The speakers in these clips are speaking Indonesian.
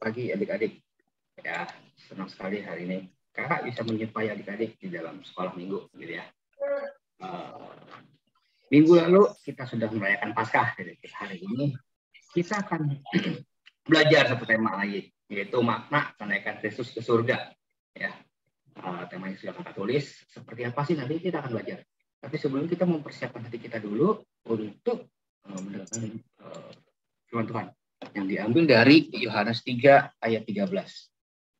pagi adik-adik. Ya, senang sekali hari ini kakak bisa menjumpai adik-adik di dalam sekolah minggu, gitu ya. Minggu lalu kita sudah merayakan Paskah. Jadi hari ini kita akan belajar satu tema lagi, yaitu makna kenaikan Kristus ke surga. Ya, tema yang sudah kakak tulis. Seperti apa sih nanti kita akan belajar. Tapi sebelum kita mempersiapkan hati kita dulu untuk mendengarkan firman Tuhan yang diambil dari Yohanes 3 ayat 13.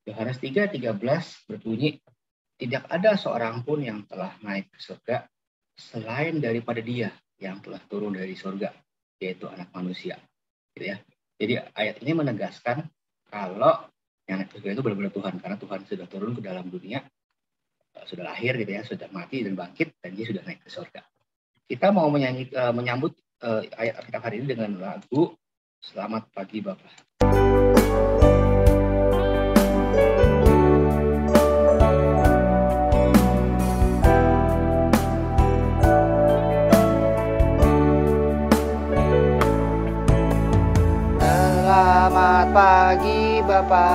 Yohanes 3:13 berbunyi, tidak ada seorang pun yang telah naik ke surga selain daripada Dia yang telah turun dari surga, yaitu Anak Manusia. Gitu ya. Jadi ayat ini menegaskan kalau yang naik ke surga itu benar-benar Tuhan, karena Tuhan sudah turun ke dalam dunia, sudah lahir gitu ya, sudah mati dan bangkit, dan Dia sudah naik ke surga. Kita mau menyambut ayat Alkitab hari ini dengan lagu Selamat Pagi Bapa. Selamat pagi Bapa,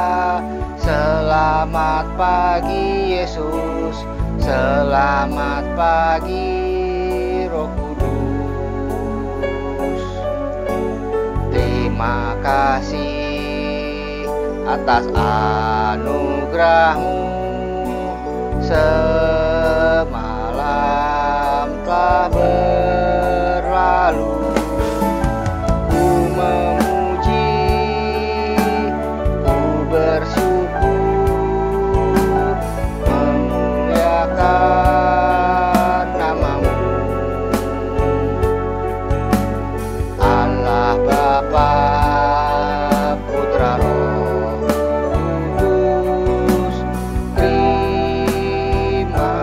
selamat pagi Yesus, selamat pagi Roh Kudus. Terima kasih atas anugerah-Mu, semalam telah berlalu. Ku memuji, ku bersyukur, memuliakan nama-Mu. Allah Bapa, Putra Roh Kudus, terima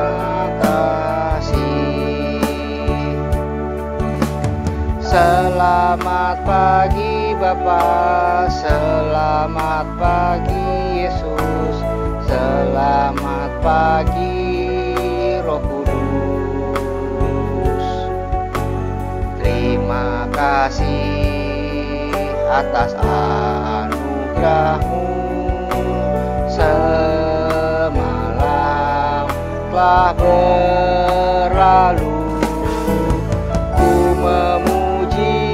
kasih. Selamat pagi Bapa, selamat pagi Yesus, selamat pagi Roh Kudus. Terima kasih atas anugerah-Mu, semalam telah berlalu. Ku memuji,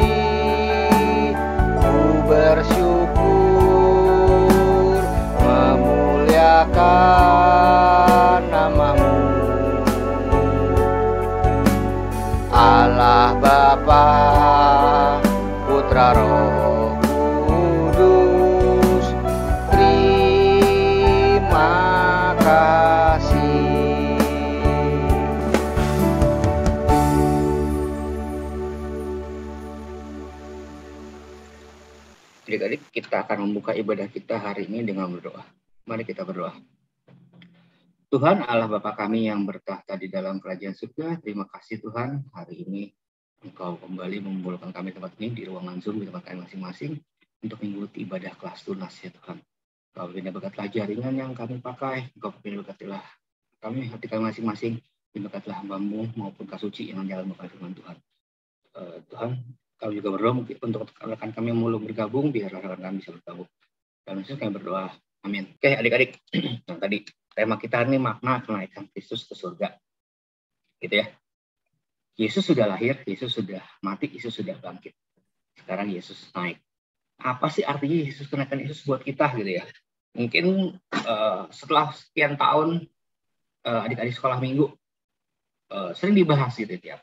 ku bersyukur, memuliakan nama-Mu. Allah Bapa, Putra Roh Kudus, terima kasih. Adik-adik, kita akan membuka ibadah kita hari ini dengan berdoa. Mari kita berdoa. Tuhan Allah Bapa kami yang bertahta di dalam kerajaan surga, terima kasih Tuhan, hari ini Engkau kembali mengumpulkan kami tempat ini di ruangan Zoom di tempat kami masing-masing untuk mengikuti ibadah kelas tunas ya Tuhan. Engkau pindah berkatlah jaringan yang kami pakai, Engkau pindah berkatlah kami, hati kami masing-masing, berkatlah hamba-Mu maupun kasuci yang jalan membuka firman Tuhan. Tuhan, kami juga berdoa untuk rekan kami yang belum bergabung, biar rekan kami bisa bergabung. Dan Yesus kami berdoa, amin. Oke adik-adik, yang tadi tema kita ini makna kenaikan Kristus ke surga. Gitu ya. Yesus sudah lahir, Yesus sudah mati, Yesus sudah bangkit. Sekarang Yesus naik. Apa sih artinya Yesus kenaikan Yesus buat kita gitu ya? Mungkin setelah sekian tahun adik-adik sekolah minggu sering dibahas gitu ya.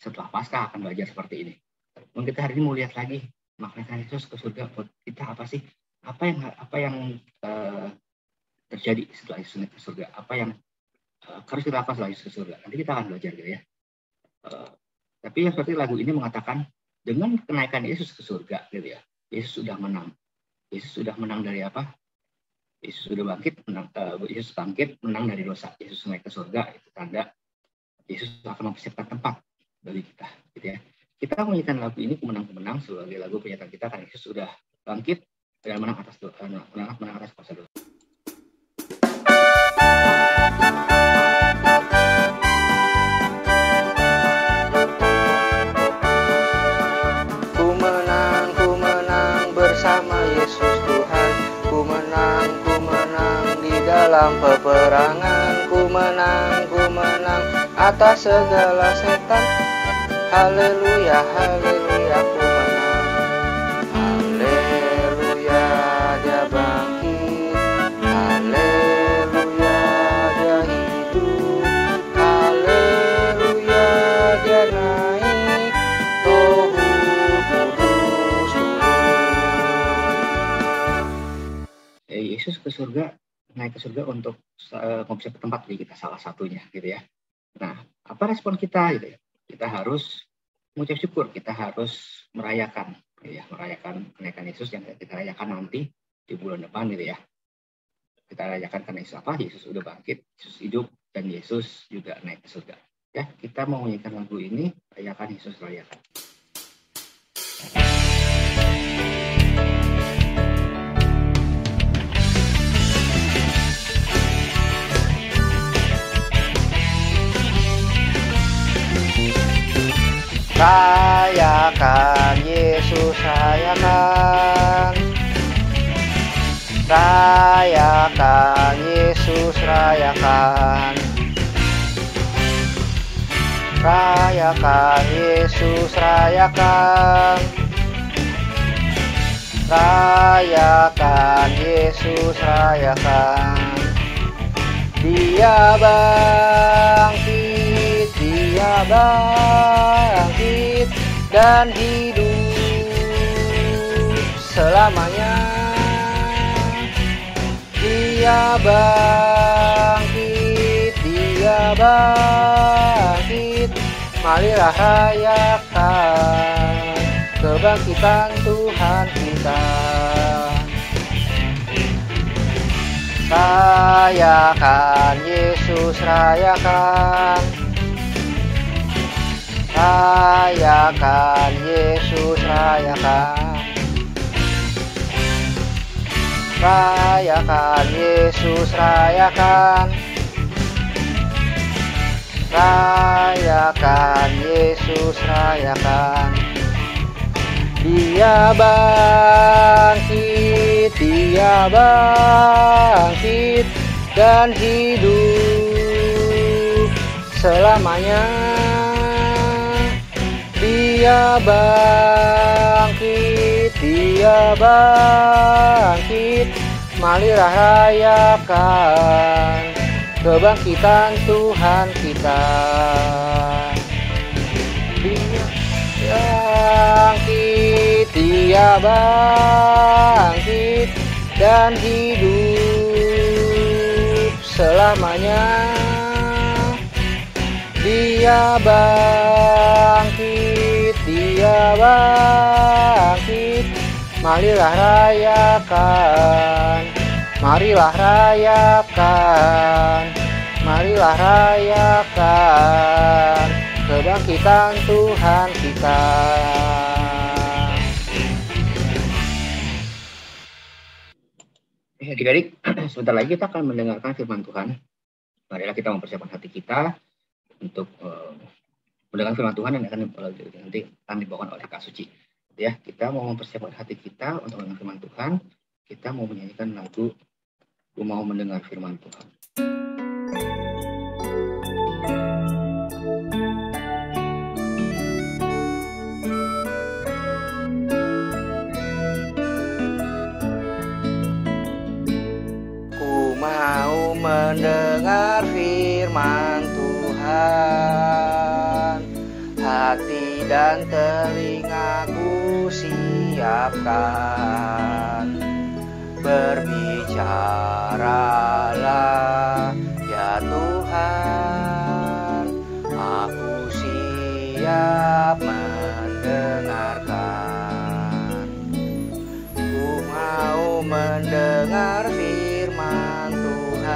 Setelah Paskah akan belajar seperti ini. Mungkin kita hari ini mau lihat lagi makna Yesus ke surga buat kita apa sih? Apa yang terjadi setelah Yesus naik ke surga? Apa yang harus kita lakukan setelah Yesus ke surga? Nanti kita akan belajar gitu ya. Tapi yang seperti lagu ini mengatakan dengan kenaikan Yesus ke surga gitu ya. Yesus sudah menang. Yesus sudah menang dari apa? Yesus sudah bangkit, Yesus bangkit, menang dari dosa. Yesus naik ke surga, itu tanda Yesus akan mempersiapkan tempat bagi kita gitu ya. Kita menyanyikan lagu ini kemenang-kemenang sebagai lagu pernyataan kita karena Yesus sudah bangkit dan menang atas kuasa dosa. Ku menang bersama Yesus Tuhan. Ku dalam peperangan, ku menang atas segala setan. Haleluya, haleluya, ku menang. Haleluya, dia bangkit. Haleluya, dia hidup. Haleluya, dia naik. Tuhan kudus turun. Yesus ke surga, naik ke surga untuk ngomong ke tempat kita, salah satunya gitu ya. Nah, apa respon kita gitu ya? Kita harus mengucap syukur, kita harus merayakan kenaikan Yesus yang kita rayakan nanti di bulan depan gitu ya. Kita rayakan karena Yesus apa? Yesus udah bangkit, Yesus hidup, dan Yesus juga naik ke surga. Ya, kita mau menyanyikan lagu ini, rayakan Yesus, rayakan. Rayakan Yesus, rayakan. Rayakan Yesus, rayakan. Rayakan Yesus, rayakan. Rayakan Yesus, rayakan. Dia bangkit, dia bangkit dan hidup selamanya. Dia bangkit, dia bangkit. Marilah rayakan kebangkitan Tuhan kita. Rayakan Yesus, rayakan. Rayakan Yesus, rayakan. Rayakan Yesus, rayakan. Rayakan Yesus, rayakan. Dia bangkit, dia bangkit dan hidup selamanya. Dia bangkit, dia bangkit. Marilah rayakan kebangkitan Tuhan kita. Dia bangkit, dia bangkit dan hidup selamanya. Dia bangkit, dia bangkit. Marilah rayakan, marilah rayakan, marilah rayakan kebangkitan Tuhan kita. Adik-adik, sebentar lagi kita akan mendengarkan firman Tuhan. Marilah kita mempersiapkan hati kita untuk mendengar firman Tuhan yang akan nanti akan dibawakan oleh Kak Suci. Ya, kita mau mempersiapkan hati kita untuk mendengar firman Tuhan. Kita mau menyanyikan lagu "Ku Mau Mendengar Firman Tuhan". Ku mau mendengar firman Tuhan, hati dan telingaku siapkan. Berbicaralah ya Tuhan, aku siap mendengarkan. Ku mau mendengar firman Tuhan,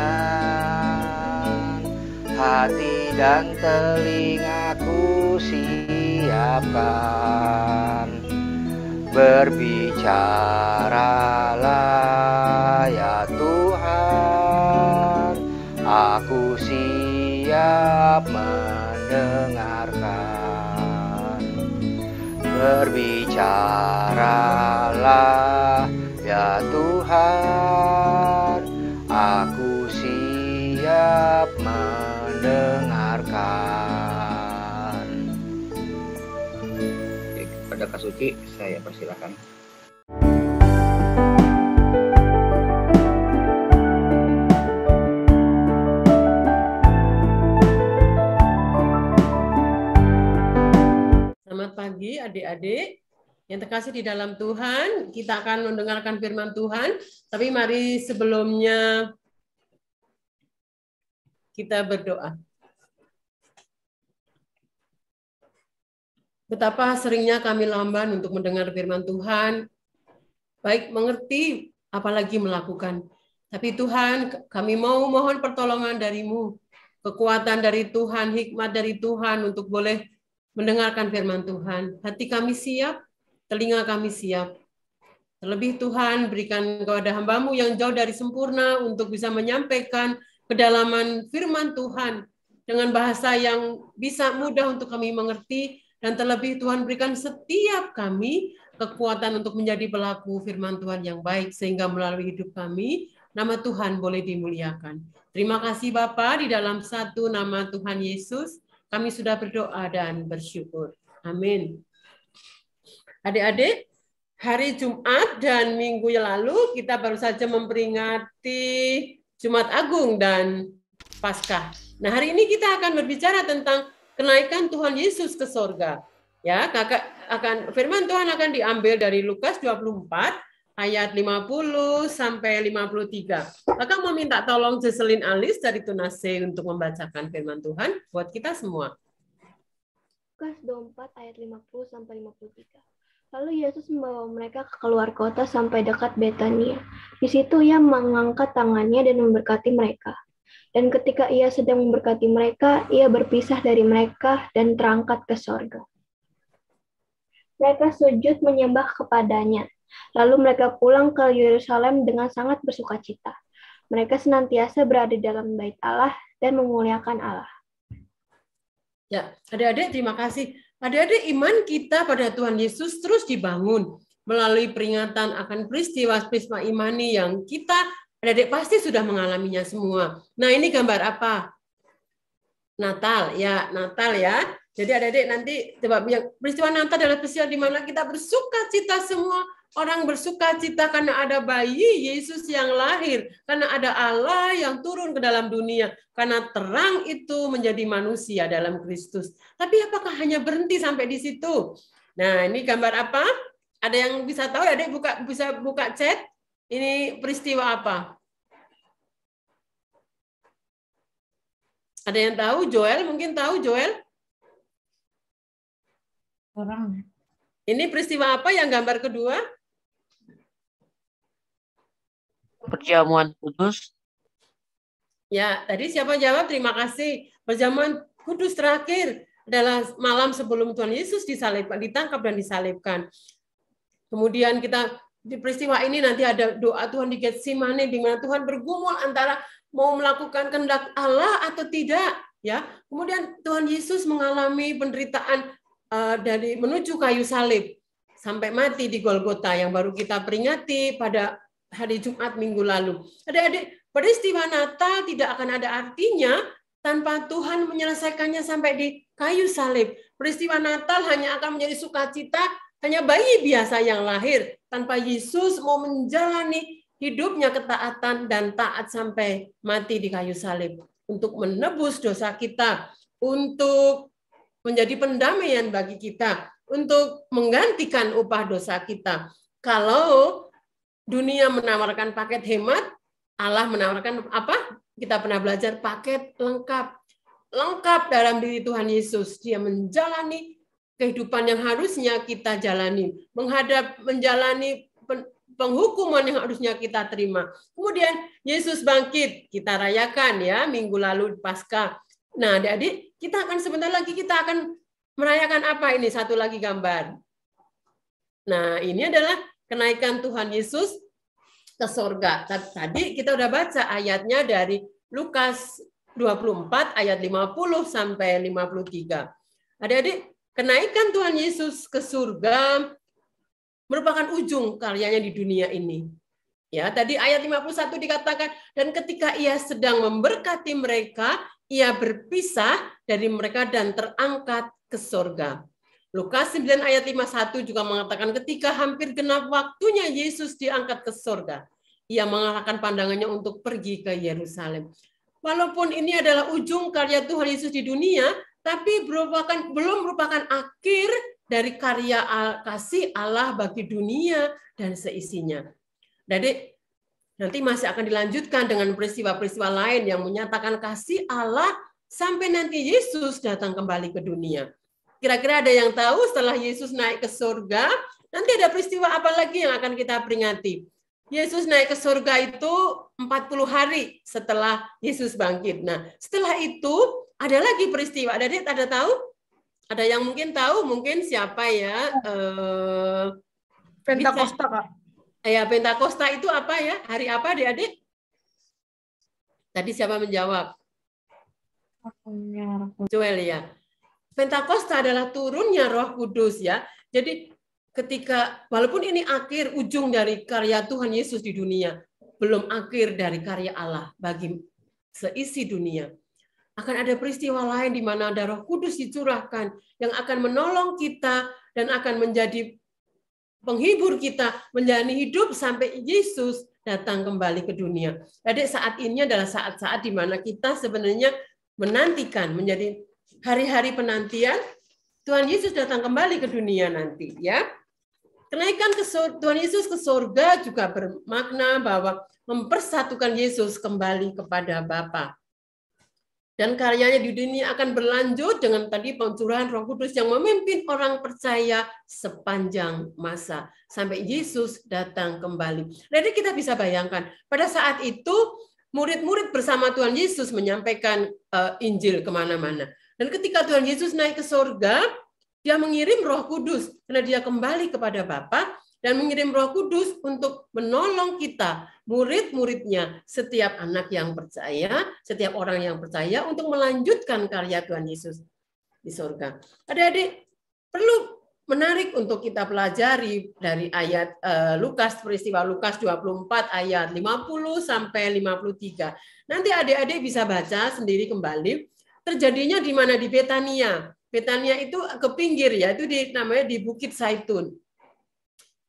hati dan telingaku siapkan. Berbicaralah ya Tuhan, aku siap mendengarkan. Berbicaralah ya Tuhan, aku siap kepada Kak Suci, saya persilakan. Selamat pagi adik-adik yang terkasih di dalam Tuhan. Kita akan mendengarkan firman Tuhan, tapi mari sebelumnya kita berdoa. Betapa seringnya kami lamban untuk mendengar firman Tuhan, baik mengerti apalagi melakukan. Tapi Tuhan, kami mau mohon pertolongan dari-Mu, kekuatan dari Tuhan, hikmat dari Tuhan untuk boleh mendengarkan firman Tuhan. Hati kami siap, telinga kami siap. Terlebih Tuhan, berikan kepada hamba-Mu yang jauh dari sempurna untuk bisa menyampaikan kedalaman firman Tuhan dengan bahasa yang bisa mudah untuk kami mengerti. Dan terlebih Tuhan, berikan setiap kami kekuatan untuk menjadi pelaku firman Tuhan yang baik, sehingga melalui hidup kami, nama Tuhan boleh dimuliakan. Terima kasih Bapa, di dalam satu nama Tuhan Yesus, kami sudah berdoa dan bersyukur. Amin. Adik-adik, hari Jumat dan minggu yang lalu kita baru saja memperingati Jumat Agung dan Paskah. Nah, hari ini kita akan berbicara tentang kenaikan Tuhan Yesus ke sorga. Ya, firman Tuhan akan diambil dari Lukas 24 ayat 50 sampai 53. Kakak mau minta tolong Jesselyn Alis dari Tunase untuk membacakan firman Tuhan buat kita semua. Lukas 24 ayat 50 sampai 53. Lalu Yesus membawa mereka ke keluar kota sampai dekat Betania. Di situ ia mengangkat tangannya dan memberkati mereka. Dan ketika ia sedang memberkati mereka, ia berpisah dari mereka dan terangkat ke sorga. Mereka sujud menyembah kepadanya. Lalu mereka pulang ke Yerusalem dengan sangat bersukacita. Mereka senantiasa berada dalam bait Allah dan memuliakan Allah. Ya, adik-adik terima kasih. Adik-adik, iman kita pada Tuhan Yesus terus dibangun melalui peringatan akan peristiwa-peristiwa imani yang kita, adik-adik pasti sudah mengalaminya semua. Nah, ini gambar apa? Natal, ya, Natal ya. Jadi adik-adik nanti coba peristiwa Natal adalah peristiwa di mana kita bersuka cita semua. Orang bersuka cita karena ada bayi Yesus yang lahir, karena ada Allah yang turun ke dalam dunia, karena terang itu menjadi manusia dalam Kristus. Tapi apakah hanya berhenti sampai di situ? Nah, ini gambar apa? Ada yang bisa tahu? Adik bisa buka chat. Ini peristiwa apa? Ada yang tahu? Joel mungkin tahu, Joel? Orang. Ini peristiwa apa yang gambar kedua? Perjamuan kudus. Ya, tadi siapa jawab? Terima kasih. Perjamuan kudus terakhir adalah malam sebelum Tuhan Yesus disalibkan, ditangkap dan disalibkan. Kemudian kita di peristiwa ini nanti ada doa Tuhan di Getsemane di mana Tuhan bergumul antara mau melakukan kehendak Allah atau tidak, ya. Kemudian Tuhan Yesus mengalami penderitaan dari menuju kayu salib sampai mati di Golgota yang baru kita peringati pada hari Jumat minggu lalu. Adik-adik, peristiwa Natal tidak akan ada artinya tanpa Tuhan menyelesaikannya sampai di kayu salib. Peristiwa Natal hanya akan menjadi sukacita, hanya bayi biasa yang lahir, tanpa Yesus mau menjalani hidupnya ketaatan dan taat sampai mati di kayu salib. Untuk menebus dosa kita, untuk menjadi pendamaian bagi kita, untuk menggantikan upah dosa kita. Kalau dunia menawarkan paket hemat, Allah menawarkan apa? Kita pernah belajar paket lengkap. Lengkap dalam diri Tuhan Yesus. Dia menjalani kehidupan yang harusnya kita jalani. Menjalani penghukuman yang harusnya kita terima. Kemudian Yesus bangkit. Kita rayakan ya minggu lalu Paskah. Nah, adik-adik, kita akan sebentar lagi kita akan merayakan apa ini? Satu lagi gambar. Nah, ini adalah kenaikan Tuhan Yesus ke sorga. Tadi kita udah baca ayatnya dari Lukas 24 ayat 50 sampai 53. Adik-adik, kenaikan Tuhan Yesus ke surga merupakan ujung karyanya di dunia ini. Ya, tadi ayat 51 dikatakan, dan ketika ia sedang memberkati mereka, ia berpisah dari mereka dan terangkat ke sorga. Lukas 9 ayat 51 juga mengatakan ketika hampir genap waktunya Yesus diangkat ke surga, ia mengarahkan pandangannya untuk pergi ke Yerusalem. Walaupun ini adalah ujung karya Tuhan Yesus di dunia, tapi belum merupakan akhir dari karya kasih Allah bagi dunia dan seisinya. Jadi nanti masih akan dilanjutkan dengan peristiwa-peristiwa lain yang menyatakan kasih Allah sampai nanti Yesus datang kembali ke dunia. Kira-kira ada yang tahu setelah Yesus naik ke surga, nanti ada peristiwa apa lagi yang akan kita peringati? Yesus naik ke surga itu 40 hari setelah Yesus bangkit. Nah, setelah itu ada lagi peristiwa. Ada tahu? Ada yang mungkin tahu? Mungkin siapa ya? Pentakosta, Kak. Ya, Pentakosta itu apa ya? Hari apa, adik-adik? Tadi siapa menjawab? Joel ya. Pentakosta adalah turunnya Roh Kudus ya. Jadi ketika walaupun ini akhir ujung dari karya Tuhan Yesus di dunia, belum akhir dari karya Allah bagi seisi dunia. Akan ada peristiwa lain di mana ada Roh Kudus dicurahkan yang akan menolong kita dan akan menjadi penghibur kita menjalani hidup sampai Yesus datang kembali ke dunia. Jadi saat ini adalah saat-saat di mana kita sebenarnya menantikan, menjadi hari-hari penantian Tuhan Yesus datang kembali ke dunia nanti ya. Kenaikan Tuhan Yesus ke surga juga bermakna bahwa mempersatukan Yesus kembali kepada Bapa. Dan karyanya di dunia akan berlanjut dengan tadi pencurahan Roh Kudus yang memimpin orang percaya sepanjang masa sampai Yesus datang kembali. Jadi kita bisa bayangkan pada saat itu murid-murid bersama Tuhan Yesus menyampaikan Injil kemana-mana. Dan ketika Tuhan Yesus naik ke surga, dia mengirim Roh Kudus karena dia kembali kepada Bapa dan mengirim Roh Kudus untuk menolong kita, murid-muridnya, setiap anak yang percaya, setiap orang yang percaya untuk melanjutkan karya Tuhan Yesus di surga. Adik-adik perlu menarik untuk kita pelajari dari ayat Lukas, peristiwa Lukas 24 ayat 50 sampai 53. Nanti adik-adik bisa baca sendiri kembali. Terjadinya di mana? Di Betania. Betania itu ke pinggir ya, itu namanya di Bukit Zaitun.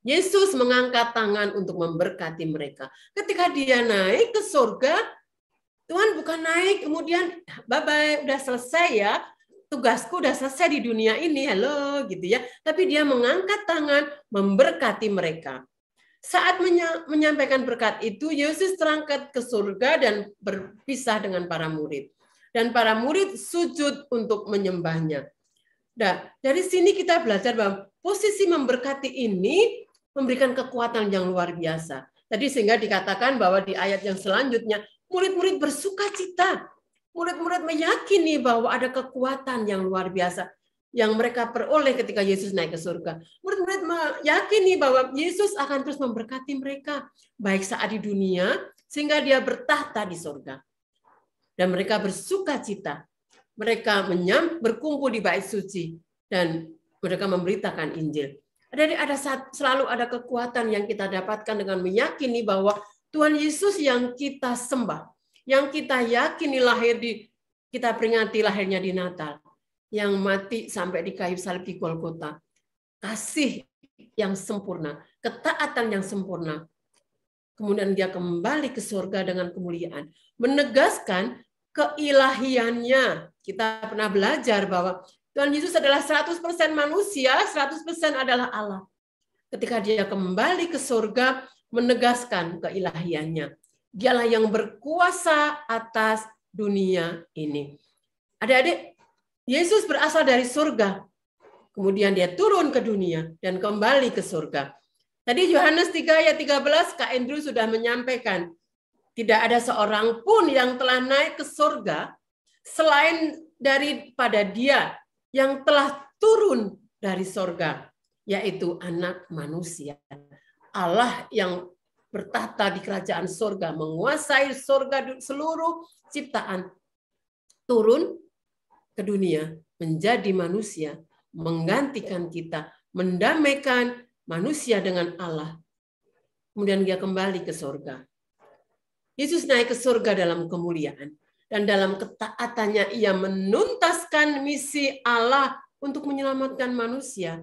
Yesus mengangkat tangan untuk memberkati mereka. Ketika dia naik ke surga, Tuhan bukan naik kemudian bye-bye udah selesai ya. Tugasku udah selesai di dunia ini, halo gitu ya. Tapi dia mengangkat tangan memberkati mereka. Saat menyampaikan berkat itu, Yesus terangkat ke surga dan berpisah dengan para murid. Dan para murid sujud untuk menyembahnya. Nah, dari sini kita belajar bahwa posisi memberkati ini memberikan kekuatan yang luar biasa. Tadi sehingga dikatakan bahwa di ayat yang selanjutnya, murid-murid bersuka cita. Murid-murid meyakini bahwa ada kekuatan yang luar biasa yang mereka peroleh ketika Yesus naik ke surga. Murid-murid meyakini bahwa Yesus akan terus memberkati mereka, baik saat di dunia, sehingga dia bertahta di surga. Dan mereka bersuka cita. Mereka berkumpul di bait suci dan mereka memberitakan Injil. Selalu ada kekuatan yang kita dapatkan dengan meyakini bahwa Tuhan Yesus yang kita sembah, yang kita yakini kita peringati lahirnya di Natal, yang mati sampai di kayu salib di Golgota. Kasih yang sempurna, ketaatan yang sempurna. Kemudian dia kembali ke surga dengan kemuliaan. Menegaskan keilahiannya. Kita pernah belajar bahwa Tuhan Yesus adalah 100% manusia, 100% adalah Allah. Ketika dia kembali ke surga, menegaskan keilahiannya. Dialah yang berkuasa atas dunia ini. Adik-adik, Yesus berasal dari surga. Kemudian dia turun ke dunia dan kembali ke surga. Tadi Yohanes 3 ayat 13, Kak Andrew sudah menyampaikan, tidak ada seorang pun yang telah naik ke surga selain daripada dia yang telah turun dari surga, yaitu Anak Manusia. Allah yang bertahta di kerajaan surga, menguasai surga seluruh ciptaan, turun ke dunia, menjadi manusia, menggantikan kita, mendamaikan manusia dengan Allah. Kemudian dia kembali ke surga. Yesus naik ke surga dalam kemuliaan. Dan dalam ketaatannya ia menuntaskan misi Allah untuk menyelamatkan manusia.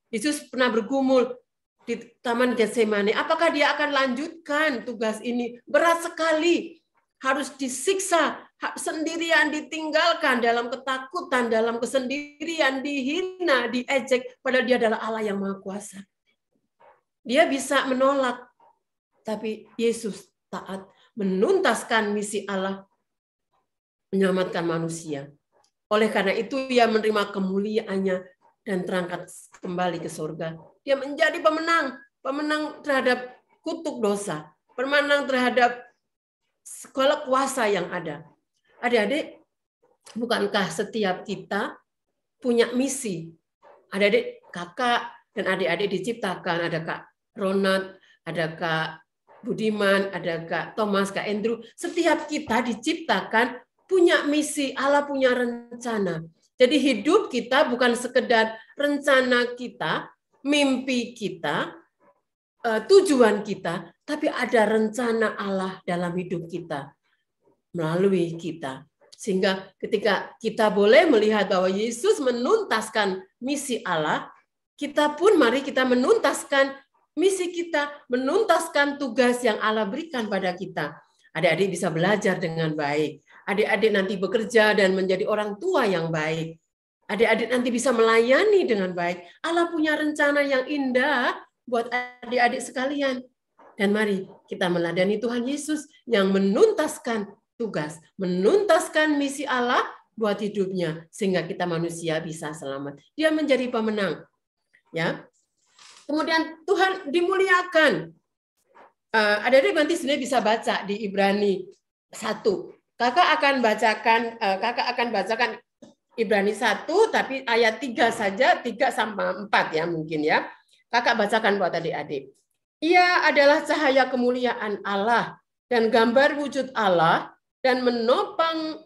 Yesus pernah bergumul di Taman Getsemani. Apakah dia akan lanjutkan tugas ini? Berat sekali. Harus disiksa, sendirian ditinggalkan dalam ketakutan, dalam kesendirian, dihina, diejek. Padahal dia adalah Allah yang Maha Kuasa. Dia bisa menolak. Tapi Yesus taat menuntaskan misi Allah menyelamatkan manusia. Oleh karena itu ia menerima kemuliaannya dan terangkat kembali ke surga. Dia menjadi pemenang terhadap kutuk dosa, pemenang terhadap segala kuasa yang ada. Adik-adik, bukankah setiap kita punya misi? Adik-adik, kakak dan adik-adik diciptakan, ada Kak Ronald, ada Kak Budiman, ada Kak Thomas, Kak Andrew. Setiap kita diciptakan punya misi, Allah punya rencana. Jadi hidup kita bukan sekedar rencana kita, mimpi kita, tujuan kita, tapi ada rencana Allah dalam hidup kita, melalui kita. Sehingga ketika kita boleh melihat bahwa Yesus menuntaskan misi Allah, kita pun mari kita menuntaskan misi kita, menuntaskan tugas yang Allah berikan pada kita. Adik-adik bisa belajar dengan baik. Adik-adik nanti bekerja dan menjadi orang tua yang baik. Adik-adik nanti bisa melayani dengan baik. Allah punya rencana yang indah buat adik-adik sekalian. Dan mari kita meladani Tuhan Yesus yang menuntaskan tugas, menuntaskan misi Allah buat hidupnya sehingga kita manusia bisa selamat. Dia menjadi pemenang. Ya. Kemudian Tuhan dimuliakan. Adik-adik nanti sebenarnya bisa baca di Ibrani 1. Kakak akan bacakan Ibrani 1 tapi ayat 3 saja, 3 sampai 4 ya mungkin ya. Kakak bacakan buat adik-adik. Ia adalah cahaya kemuliaan Allah dan gambar wujud Allah dan menopang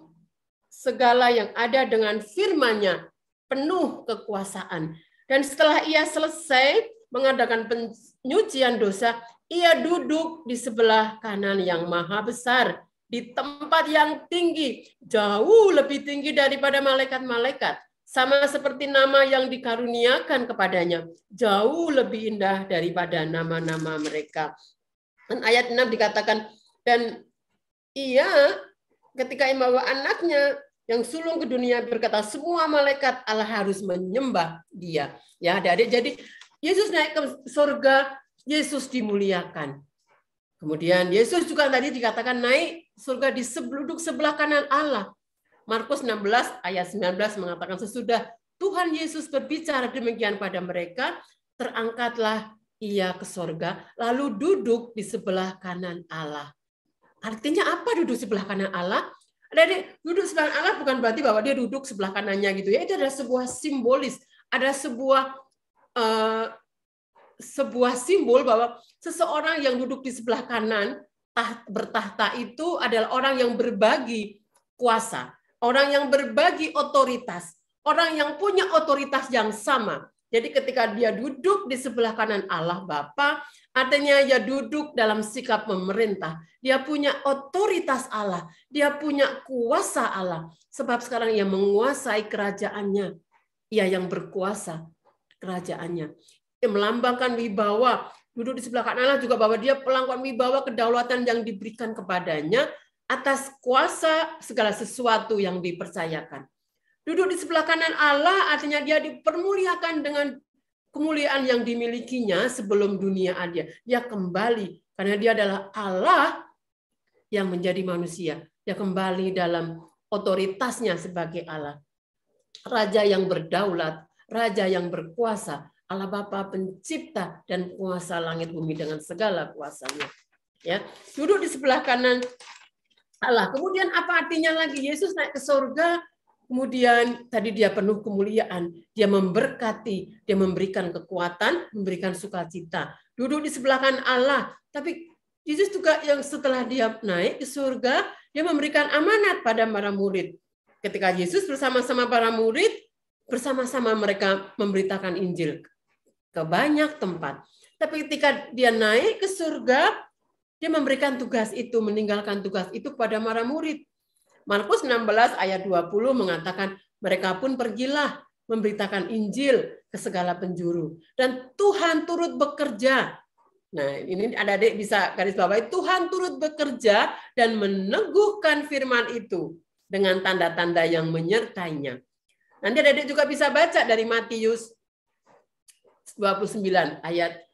segala yang ada dengan firman-Nya penuh kekuasaan. Dan setelah ia selesai mengadakan penyucian dosa, ia duduk di sebelah kanan yang maha besar, di tempat yang tinggi, jauh lebih tinggi daripada malaikat-malaikat, sama seperti nama yang dikaruniakan kepadanya, jauh lebih indah daripada nama-nama mereka. Dan ayat 6 dikatakan, dan ia ketika membawa anaknya yang sulung ke dunia berkata, semua malaikat Allah harus menyembah dia. Ya, adik-adik, jadi Yesus naik ke surga, Yesus dimuliakan. Kemudian Yesus juga tadi dikatakan naik surga duduk sebelah kanan Allah. Markus 16 ayat 19 mengatakan sesudah Tuhan Yesus berbicara demikian pada mereka, terangkatlah ia ke surga, lalu duduk di sebelah kanan Allah. Artinya apa duduk sebelah kanan Allah? Jadi duduk sebelah Allah bukan berarti bahwa dia duduk sebelah kanannya gitu ya. Itu adalah sebuah simbolis, ada sebuah simbol bahwa seseorang yang duduk di sebelah kanan bertahta itu adalah orang yang berbagi kuasa, orang yang berbagi otoritas, orang yang punya otoritas yang sama. Jadi ketika dia duduk di sebelah kanan Allah Bapa, artinya dia duduk dalam sikap memerintah. Dia punya otoritas Allah, dia punya kuasa Allah. Sebab sekarang ia menguasai kerajaannya. Ia yang berkuasa kerajaannya. Dia melambangkan wibawa. Duduk di sebelah kanan Allah juga bahwa dia melambangkan wibawa kedaulatan yang diberikan kepadanya atas kuasa segala sesuatu yang dipercayakan. Duduk di sebelah kanan Allah artinya dia dipermuliakan dengan kemuliaan yang dimilikinya sebelum dunia ada. Dia kembali karena dia adalah Allah yang menjadi manusia. Dia kembali dalam otoritasnya sebagai Allah. Raja yang berdaulat, raja yang berkuasa, Allah Bapa pencipta dan kuasa langit bumi dengan segala kuasanya. Ya, duduk di sebelah kanan Allah. Kemudian apa artinya lagi? Yesus naik ke surga. Kemudian tadi dia penuh kemuliaan, dia memberkati, dia memberikan kekuatan, memberikan sukacita. Duduk di sebelah kanan Allah. Tapi Yesus juga yang setelah dia naik ke surga, dia memberikan amanat pada para murid. Ketika Yesus bersama-sama para murid, bersama-sama mereka memberitakan Injil ke banyak tempat. Tapi ketika dia naik ke surga, dia memberikan tugas itu, meninggalkan tugas itu kepada para murid. Markus 16 ayat 20 mengatakan, Mereka pun pergilah memberitakan Injil ke segala penjuru. Dan Tuhan turut bekerja. Nah, ini adik-adik bisa garis bawahi, Tuhan turut bekerja dan meneguhkan firman itu dengan tanda-tanda yang menyertainya. Nanti adik-adik juga bisa baca dari Matius 29 ayat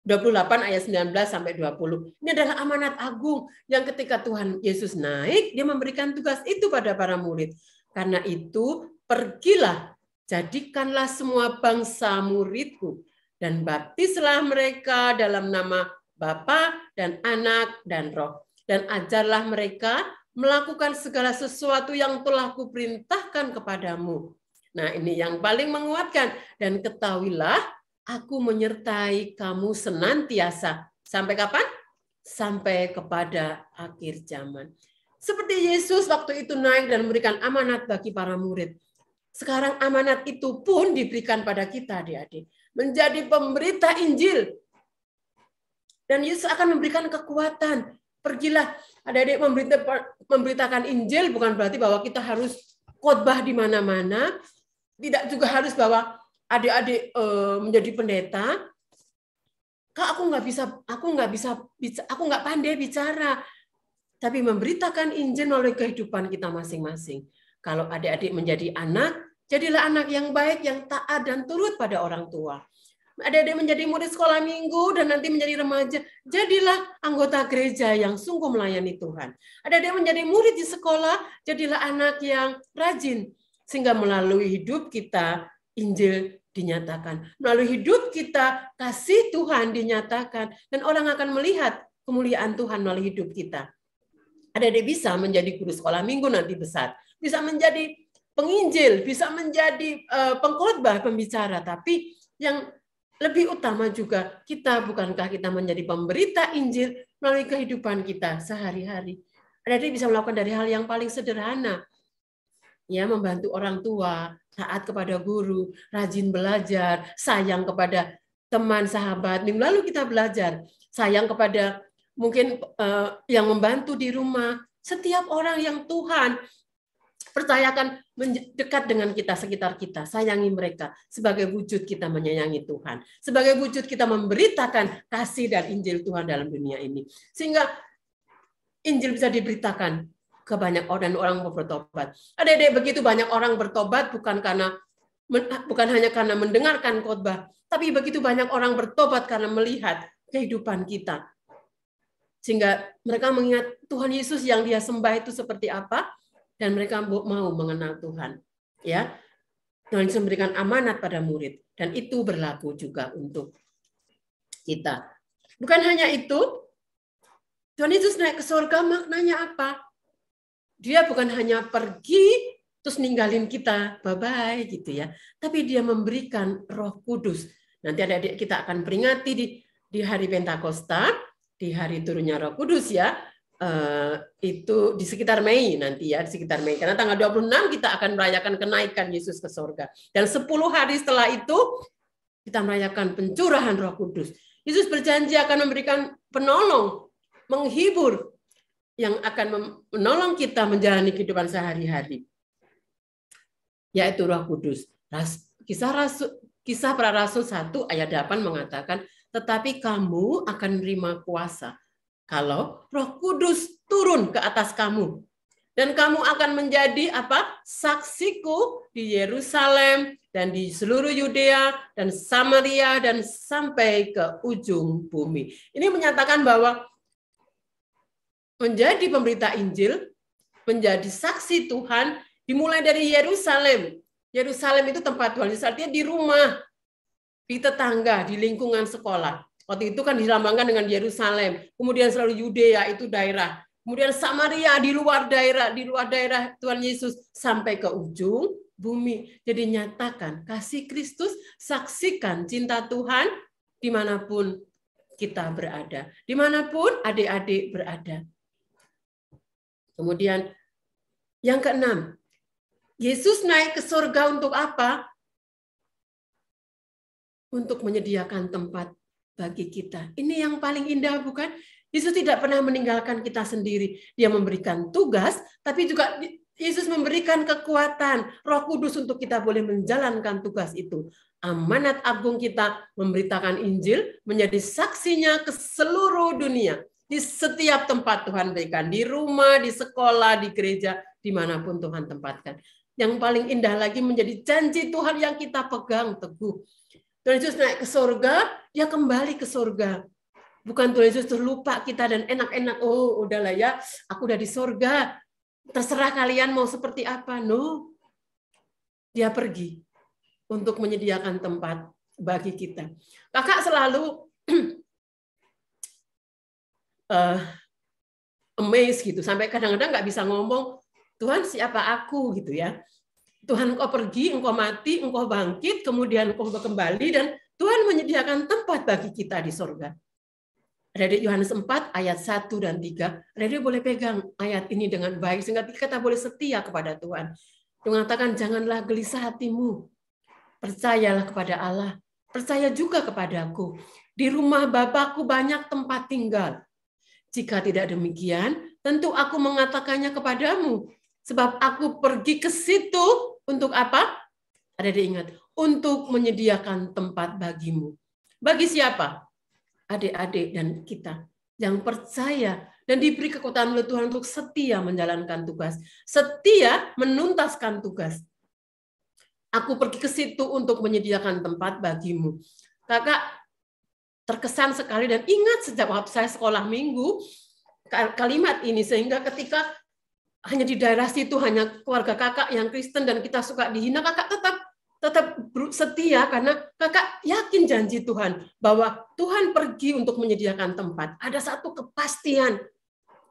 28 ayat 19 sampai 20. Ini adalah amanat agung yang ketika Tuhan Yesus naik, dia memberikan tugas itu pada para murid. Karena itu, pergilah, jadikanlah semua bangsa muridku, dan baptislah mereka dalam nama Bapa dan Anak dan Roh. Dan ajarlah mereka melakukan segala sesuatu yang telah kuperintahkan kepadamu. Nah, ini yang paling menguatkan. Dan ketahuilah, aku menyertai kamu senantiasa. Sampai kapan? Sampai kepada akhir zaman. Seperti Yesus waktu itu naik dan memberikan amanat bagi para murid. Sekarang amanat itu pun diberikan pada kita, adik-adik. Menjadi pemberita Injil. Dan Yesus akan memberikan kekuatan. Pergilah, adik-adik, memberitakan Injil bukan berarti bahwa kita harus khotbah di mana-mana. Tidak juga harus bahwa adik-adik menjadi pendeta. Kak, aku nggak pandai bicara. Tapi memberitakan Injil melalui kehidupan kita masing-masing. Kalau adik-adik menjadi anak, jadilah anak yang baik, yang taat dan turut pada orang tua. Adik-adik menjadi murid sekolah minggu dan nanti menjadi remaja, jadilah anggota gereja yang sungguh melayani Tuhan. Adik-adik menjadi murid di sekolah, jadilah anak yang rajin. Sehingga melalui hidup kita, Injil dinyatakan. Melalui hidup kita, kasih Tuhan dinyatakan. Dan orang akan melihat kemuliaan Tuhan melalui hidup kita. Adik-adik bisa menjadi guru sekolah minggu nanti besar. Bisa menjadi penginjil, bisa menjadi pengkhotbah, pembicara. Tapi yang lebih utama juga, bukankah kita menjadi pemberita Injil melalui kehidupan kita sehari-hari. Adik-adik bisa melakukan dari hal yang paling sederhana. Ya, membantu orang tua, taat kepada guru, rajin belajar, sayang kepada teman, sahabat. Minggu lalu kita belajar, sayang kepada mungkin yang membantu di rumah. Setiap orang yang Tuhan percayakan dekat dengan kita, sekitar kita, sayangi mereka sebagai wujud kita menyayangi Tuhan, sebagai wujud kita memberitakan kasih dan Injil Tuhan dalam dunia ini, sehingga Injil bisa diberitakan ke banyak orang dan orang mau bertobat. Adik-adik, begitu banyak orang bertobat bukan hanya karena mendengarkan khotbah, tapi begitu banyak orang bertobat karena melihat kehidupan kita, sehingga mereka mengingat Tuhan Yesus yang dia sembah itu seperti apa. Dan mereka mau mengenal Tuhan. Ya, Tuhan Yesus memberikan amanat pada murid. Dan itu berlaku juga untuk kita. Bukan hanya itu, Tuhan Yesus naik ke surga maknanya apa? Dia bukan hanya pergi, terus ninggalin kita, bye-bye gitu ya. Tapi dia memberikan Roh Kudus. Nanti adik-adik kita akan peringati di hari Pentakosta, di hari turunnya Roh Kudus ya. Itu di sekitar Mei nanti ya, di sekitar Mei. Karena tanggal 26 kita akan merayakan kenaikan Yesus ke surga. Dan 10 hari setelah itu kita merayakan pencurahan Roh Kudus. Yesus berjanji akan memberikan penolong, menghibur yang akan menolong kita menjalani kehidupan sehari-hari. Yaitu Roh Kudus. Kisah Para Rasul 1 ayat 8 mengatakan, tetapi kamu akan menerima kuasa kalau Roh Kudus turun ke atas kamu. Dan kamu akan menjadi saksiku di Yerusalem dan di seluruh Yudea dan Samaria dan sampai ke ujung bumi. Ini menyatakan bahwa menjadi pemberita Injil, menjadi saksi Tuhan, dimulai dari Yerusalem. Yerusalem itu tempat Tuhan Yesus, artinya di rumah, di tetangga, di lingkungan sekolah. Waktu itu kan dilambangkan dengan Yerusalem, kemudian selalu Yudea itu daerah, kemudian Samaria di luar daerah Tuhan Yesus sampai ke ujung bumi. Jadi nyatakan kasih Kristus, saksikan cinta Tuhan dimanapun kita berada, dimanapun adik-adik berada. Kemudian yang keenam, Yesus naik ke surga untuk apa? Untuk menyediakan tempat bagi kita. Ini yang paling indah, bukan? Yesus tidak pernah meninggalkan kita sendiri. Dia memberikan tugas, tapi juga Yesus memberikan kekuatan, Roh Kudus untuk kita boleh menjalankan tugas itu. Amanat agung kita memberitakan Injil, menjadi saksinya ke seluruh dunia. Di setiap tempat Tuhan berikan, di rumah, di sekolah, di gereja, dimanapun Tuhan tempatkan. Yang paling indah lagi menjadi janji Tuhan yang kita pegang teguh. Tuhan Yesus naik ke surga, dia kembali ke surga. Bukan Tuhan Yesus lupa kita dan enak-enak, oh udahlah ya, aku udah di surga. Terserah kalian mau seperti apa. No. Dia pergi untuk menyediakan tempat bagi kita. Kakak selalu amazed gitu. Sampai kadang-kadang nggak bisa ngomong, Tuhan siapa aku gitu ya. Tuhan engkau pergi, engkau mati, engkau bangkit, kemudian engkau kembali, dan Tuhan menyediakan tempat bagi kita di surga. Adik Yohanes 4 ayat 1 dan 3, adik boleh pegang ayat ini dengan baik sehingga kita boleh setia kepada Tuhan. Dia mengatakan janganlah gelisah hatimu. Percayalah kepada Allah. Percaya juga kepadaku. Di rumah Bapakku banyak tempat tinggal. Jika tidak demikian, tentu aku mengatakannya kepadamu. Sebab aku pergi ke situ untuk apa? Adik ingat, untuk menyediakan tempat bagimu. Bagi siapa? Adik-adik dan kita yang percaya dan diberi kekuatan oleh Tuhan untuk setia menjalankan tugas, setia menuntaskan tugas. Aku pergi ke situ untuk menyediakan tempat bagimu. Kakak terkesan sekali dan ingat sejak waktu saya sekolah minggu kalimat ini, sehingga ketika hanya di daerah situ hanya keluarga kakak yang Kristen dan kita suka dihina, kakak tetap setia karena kakak yakin janji Tuhan bahwa Tuhan pergi untuk menyediakan tempat. Ada satu kepastian.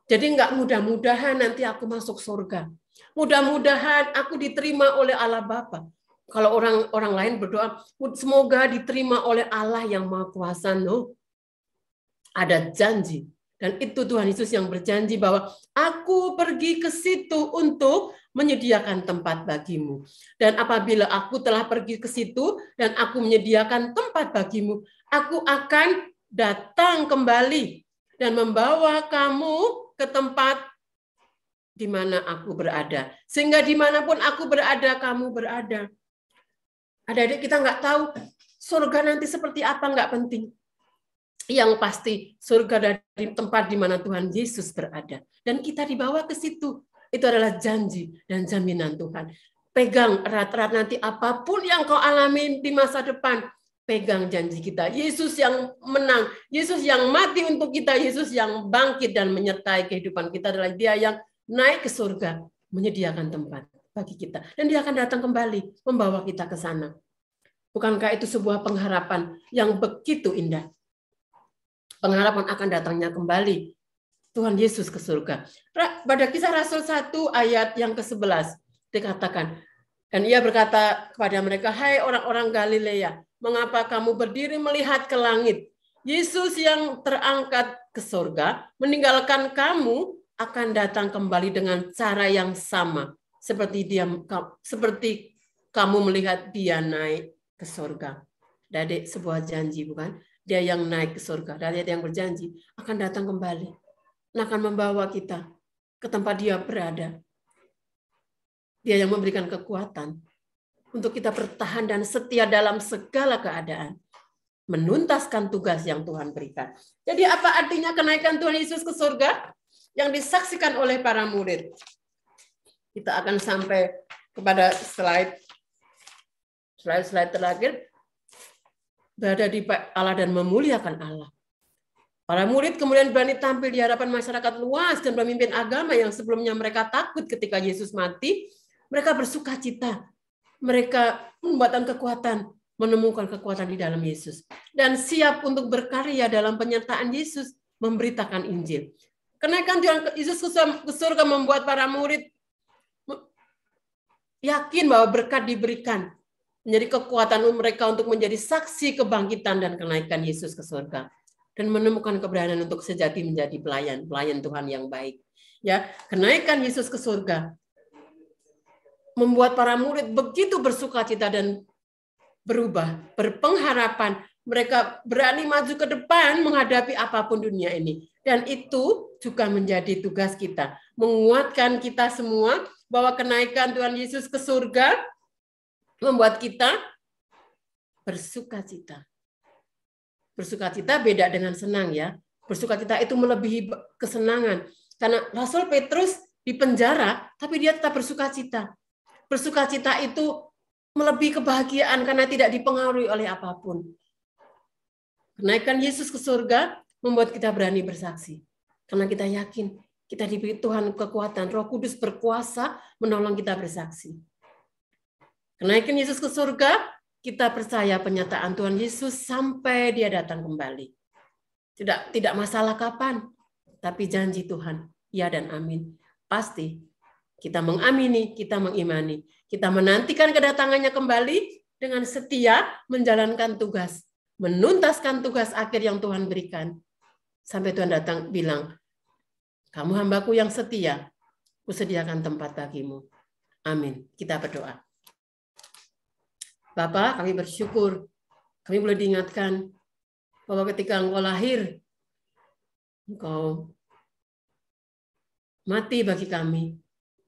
Jadi enggak mudah-mudahan nanti aku masuk surga. Mudah-mudahan aku diterima oleh Allah Bapa. Kalau orang lain berdoa, semoga diterima oleh Allah yang Maha Kuasa. No. Ada janji. Dan itu Tuhan Yesus yang berjanji bahwa aku pergi ke situ untuk menyediakan tempat bagimu. Dan apabila aku telah pergi ke situ dan aku menyediakan tempat bagimu, aku akan datang kembali dan membawa kamu ke tempat di mana aku berada. Sehingga dimanapun aku berada, kamu berada. Adik-adik kita nggak tahu surga nanti seperti apa, nggak penting. Yang pasti surga dari tempat di mana Tuhan Yesus berada. Dan kita dibawa ke situ. Itu adalah janji dan jaminan Tuhan. Pegang erat-erat nanti apapun yang kau alami di masa depan. Pegang janji kita. Yesus yang menang. Yesus yang mati untuk kita. Yesus yang bangkit dan menyertai kehidupan kita adalah Dia yang naik ke surga. Menyediakan tempat bagi kita. Dan Dia akan datang kembali. Membawa kita ke sana. Bukankah itu sebuah pengharapan yang begitu indah? Pengharapan akan datangnya kembali Tuhan Yesus ke surga. Pada Kisah Rasul 1 ayat yang ke-11 dikatakan, dan Ia berkata kepada mereka, hai orang-orang Galilea, mengapa kamu berdiri melihat ke langit? Yesus yang terangkat ke surga meninggalkan kamu akan datang kembali dengan cara yang sama seperti kamu melihat Dia naik ke surga. Adik, sebuah janji bukan? Dia yang naik ke surga, dan Dia yang berjanji akan datang kembali, dan akan membawa kita ke tempat Dia berada. Dia yang memberikan kekuatan untuk kita bertahan dan setia dalam segala keadaan, menuntaskan tugas yang Tuhan berikan. Jadi apa artinya kenaikan Tuhan Yesus ke surga yang disaksikan oleh para murid? Kita akan sampai kepada slide terakhir. Berada di Allah dan memuliakan Allah. Para murid kemudian berani tampil di hadapan masyarakat luas dan pemimpin agama yang sebelumnya mereka takut ketika Yesus mati. Mereka bersuka cita. Mereka membuatkan kekuatan, menemukan kekuatan di dalam Yesus. Dan siap untuk berkarya dalam penyertaan Yesus, memberitakan Injil. Kenaikan Tuhan Yesus ke surga membuat para murid yakin bahwa berkat diberikan. Menjadi kekuatan mereka untuk menjadi saksi kebangkitan dan kenaikan Yesus ke surga. Dan menemukan keberanian untuk sejati menjadi pelayan Tuhan yang baik. Ya, kenaikan Yesus ke surga membuat para murid begitu bersukacita dan berubah, berpengharapan. Mereka berani maju ke depan menghadapi apapun dunia ini. Dan itu juga menjadi tugas kita. Menguatkan kita semua bahwa kenaikan Tuhan Yesus ke surga membuat kita bersukacita. Bersukacita beda dengan senang ya. Bersukacita itu melebihi kesenangan. Karena Rasul Petrus di penjara, tapi dia tetap bersukacita. Bersukacita itu melebihi kebahagiaan karena tidak dipengaruhi oleh apapun. Kenaikan Yesus ke surga membuat kita berani bersaksi. Karena kita yakin kita diberi Tuhan kekuatan, Roh Kudus berkuasa menolong kita bersaksi. Kenaikan Yesus ke surga, kita percaya penyataan Tuhan Yesus sampai dia datang kembali. Tidak masalah kapan, tapi janji Tuhan, ya dan amin. Pasti kita mengamini, kita mengimani. Kita menantikan kedatangannya kembali dengan setia menjalankan tugas, menuntaskan tugas akhir yang Tuhan berikan. Sampai Tuhan datang bilang, kamu hambaku yang setia, kusediakan tempat bagimu. Amin. Kita berdoa. Bapa, kami bersyukur, kami boleh diingatkan bahwa ketika Engkau lahir, Engkau mati bagi kami,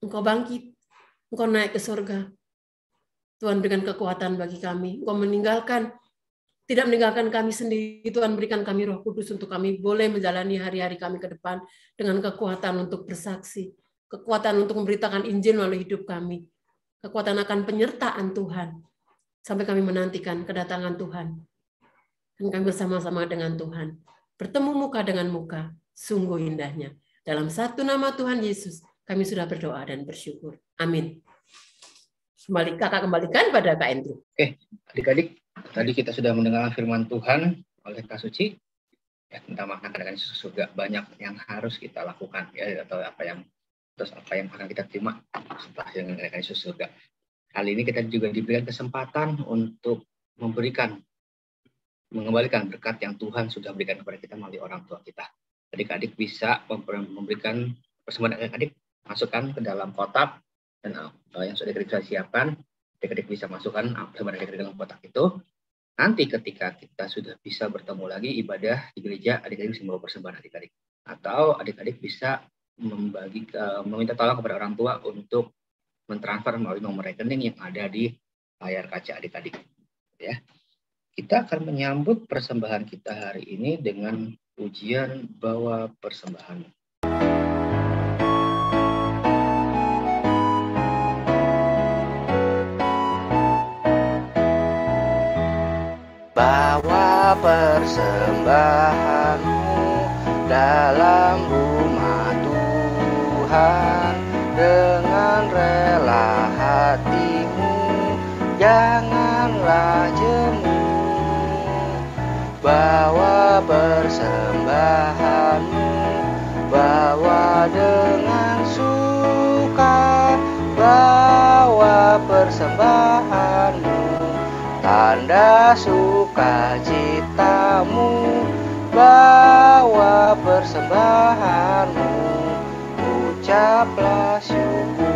Engkau bangkit, Engkau naik ke surga. Tuhan berikan kekuatan bagi kami, Engkau tidak meninggalkan kami sendiri, Tuhan berikan kami Roh Kudus untuk kami boleh menjalani hari-hari kami ke depan dengan kekuatan untuk bersaksi, kekuatan untuk memberitakan Injil melalui hidup kami, kekuatan akan penyertaan Tuhan, sampai kami menantikan kedatangan Tuhan. Dan kami bersama-sama dengan Tuhan, bertemu muka dengan muka, sungguh indahnya. Dalam satu nama Tuhan Yesus, kami sudah berdoa dan bersyukur. Amin. Kakak kembalikan pada Kak Andrew. Oke, adik-adik, tadi kita sudah mendengar firman Tuhan oleh Kak Suci ya, tentang makna kedatangan Yesus surga. Banyak yang harus kita lakukan ya, atau apa yang akan kita terima setelah yang kedatangan Yesus surga. Kali ini kita juga diberikan kesempatan untuk mengembalikan berkat yang Tuhan sudah berikan kepada kita melalui orang tua kita. Adik-adik bisa memberikan persembahan adik-adik, masukkan ke dalam kotak dan yang sudah kita siapkan. Adik-adik bisa masukkan persembahan adik-adik dalam kotak itu. Nanti ketika kita sudah bisa bertemu lagi ibadah di gereja, adik-adik bisa membawa persembahan adik-adik. Atau adik-adik bisa meminta tolong kepada orang tua untuk mentransfer melalui nomor rekening yang ada di layar kaca adik-adik. Ya. Kita akan menyambut persembahan kita hari ini dengan pujian Bawa Persembahan. Bawa persembahanmu dalam rumah Tuhan dengan rela hatimu, janganlah jemu. Bawa persembahanmu, bawa dengan suka, bawa persembahanmu, tanda sukacitamu, bawa persembahanmu, ucaplah syukur.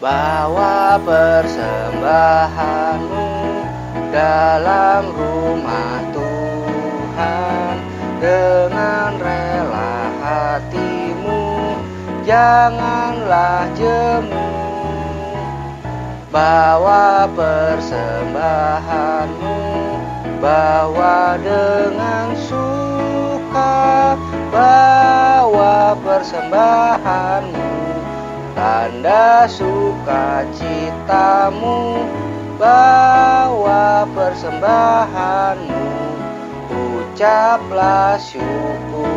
Bawa persembahanmu dalam rumah Tuhan dengan rela hatimu, janganlah jemu. Bawa persembahanmu, bawa dengan suka, bawa persembahanmu, tanda sukacitamu, bawa persembahanmu, ucaplah syukur.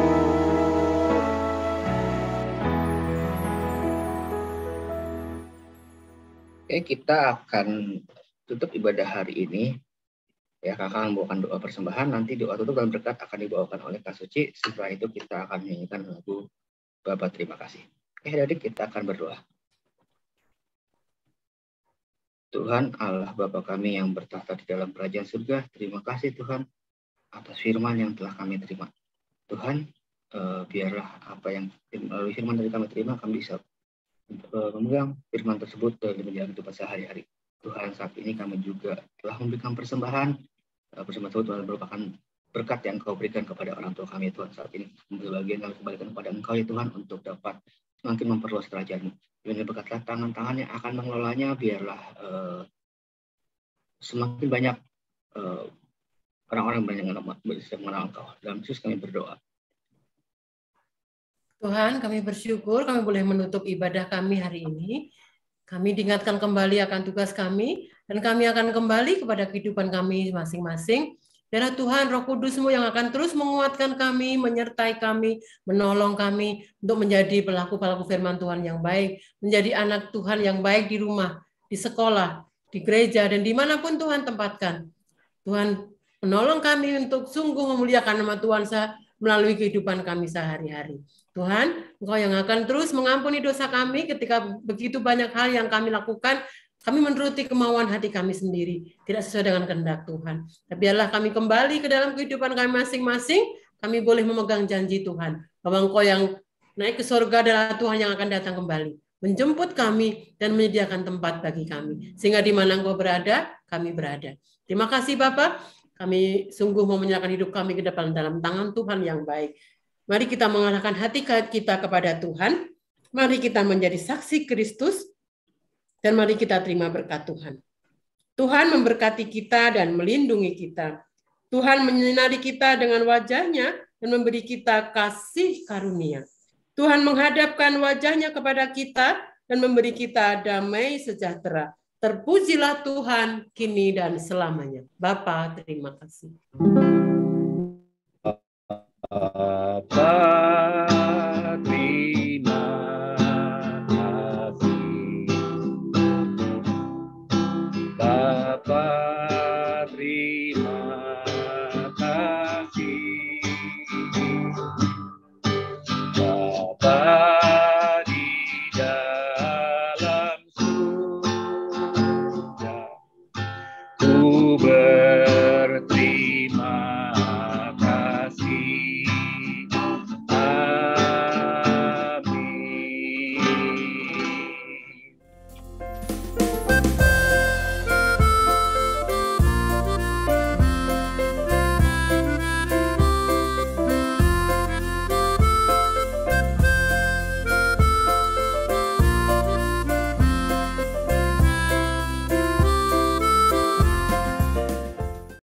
Oke, kita akan tutup ibadah hari ini. Ya, kakak membawakan doa persembahan, nanti doa tutup dan berkat akan dibawakan oleh Kak Suci. Setelah itu kita akan menyanyikan lagu Bapa Terima Kasih. Oke, adik kita akan berdoa. Tuhan Allah Bapa kami yang bertahta di dalam kerajaan surga, terima kasih Tuhan atas firman yang telah kami terima. Tuhan, biarlah apa yang melalui firman dari kami terima, kami bisa memegang firman tersebut dan menjalani hidup sehari-hari. Tuhan, saat ini kami juga telah memberikan persembahan bersama Tuhan merupakan berkat yang Engkau berikan kepada orang tua kami Tuhan saat ini. Sebagian kami kembalikan kepada Engkau ya Tuhan untuk dapat semakin memperluas kerajaan-Mu. Dengan berkatlah tangan-tangan yang akan mengelolanya, biarlah semakin banyak orang-orang yang bisa mengenal Engkau. Dalam Yesus kami berdoa. Tuhan, kami bersyukur kami boleh menutup ibadah kami hari ini. Kami diingatkan kembali akan tugas kami, dan kami akan kembali kepada kehidupan kami masing-masing. Biarlah Tuhan, Roh Kudus-Mu yang akan terus menguatkan kami, menyertai kami, menolong kami untuk menjadi pelaku-pelaku firman Tuhan yang baik, menjadi anak Tuhan yang baik di rumah, di sekolah, di gereja, dan dimanapun Tuhan tempatkan. Tuhan, menolong kami untuk sungguh memuliakan nama Tuhan melalui kehidupan kami sehari-hari. Tuhan, Engkau yang akan terus mengampuni dosa kami ketika begitu banyak hal yang kami lakukan, kami menuruti kemauan hati kami sendiri, tidak sesuai dengan kehendak Tuhan. Tapi biarlah kami kembali ke dalam kehidupan kami masing-masing, kami boleh memegang janji Tuhan, bahwa Engkau yang naik ke surga adalah Tuhan yang akan datang kembali, menjemput kami dan menyediakan tempat bagi kami. Sehingga di mana Engkau berada, kami berada. Terima kasih Bapak, kami sungguh mau menyerahkan hidup kami ke depan dalam tangan Tuhan yang baik. Mari kita mengarahkan hati kita kepada Tuhan. Mari kita menjadi saksi Kristus. Dan mari kita terima berkat Tuhan. Tuhan memberkati kita dan melindungi kita. Tuhan menyinari kita dengan wajah-Nya dan memberi kita kasih karunia. Tuhan menghadapkan wajah-Nya kepada kita dan memberi kita damai sejahtera. Terpujilah Tuhan kini dan selamanya. Bapa, terima kasih.